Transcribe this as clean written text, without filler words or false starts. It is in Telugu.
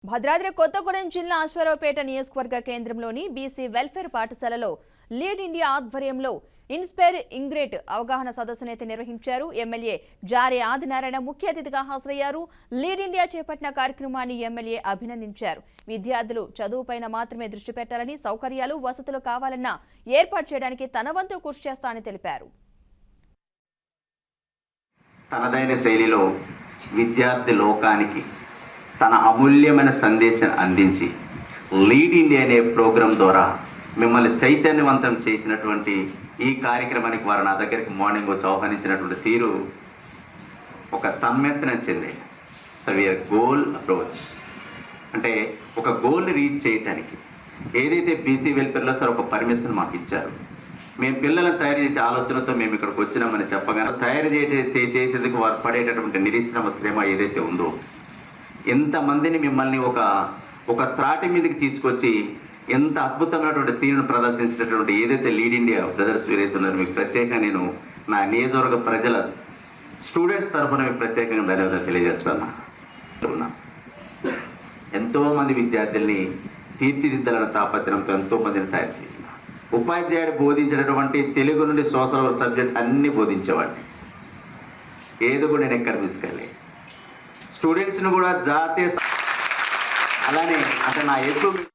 భద్రాద్రి కొత్తగూడెం జిల్లా అశ్వారావుపేట నియోజకవర్గ కేంద్రంలోని బీసీ వెల్ఫేర్ పాఠశాలలో లీడ్ ఇండియా ఆధ్వర్యంలో ఇన్స్పైర్ ఇంగ్రేట్ అవగాహన సదస్సును నిర్వహించారు. ఎమ్మెల్యే జారే ఆదినారాయణ ముఖ్య అతిథిగా హాజరయ్యారు. లీడ్ ఇండియా చేపట్టిన కార్యక్రమాన్ని ఎమ్మెల్యే అభినందించారు. విద్యార్థులు చదువుపైన మాత్రమే దృష్టి పెట్టాలని, సౌకర్యాలు వసతులు కావాలన్నా ఏర్పాటు చేయడానికి తన వంతు కృషి చేస్తానని తెలిపారు. తనదైన శైలిలో విద్యార్థి లోకానికి తన అమూల్యమైన సందేశం అందించి లీడ్ ఇండియా అనే ప్రోగ్రాం ద్వారా మిమ్మల్ని చైతన్యవంతం చేసినటువంటి ఈ కార్యక్రమానికి వారు నా దగ్గరికి మార్నింగ్ వచ్చి ఆహ్వానించినటువంటి తీరు ఒక తన్మెత్తన చెంది సవియర్ గోల్ అప్రోచ్ అంటే ఒక గోల్ని రీచ్ చేయటానికి ఏదైతే బీసీ వెల్ఫేర్లో సార్ ఒక పర్మిషన్ మాకు ఇచ్చారు. మేము పిల్లలను తయారు చేసే ఆలోచనతో మేము ఇక్కడికి వచ్చినామని చెప్పగానే తయారు చేసేందుకు వారు పడేటటువంటి నిరీశ్రమ శ్రమ ఏదైతే ఉందో, ఎంతమందిని మిమ్మల్ని ఒక త్రాటి మీదకి తీసుకొచ్చి ఎంత అద్భుతమైనటువంటి తీరును ప్రదర్శించినటువంటి ఏదైతే లీడ్ ఇండియా బ్రదర్స్ ఏదైతే ఉన్నారో మీకు ప్రత్యేకంగా నేను నా నియోజకవర్గ ప్రజల స్టూడెంట్స్ తరఫున మీకు ప్రత్యేకంగా ధన్యవాదాలు తెలియజేస్తున్నా. ఎంతో మంది విద్యార్థుల్ని తీర్చిదిద్దాలన్న తాపత్రంతో ఎంతో మందిని తయారు చేసిన ఉపాధ్యాయుడు బోధించినటువంటి తెలుగు నుండి సోషల్ వర్క్ సబ్జెక్ట్ అన్ని బోధించేవాడిని. ఏదో కూడా నేను ఎక్కడ తీసుకెళ్ళి స్టూడెంట్స్ను కూడా జాతీయ అలానే అంటే నా ఎక్కువ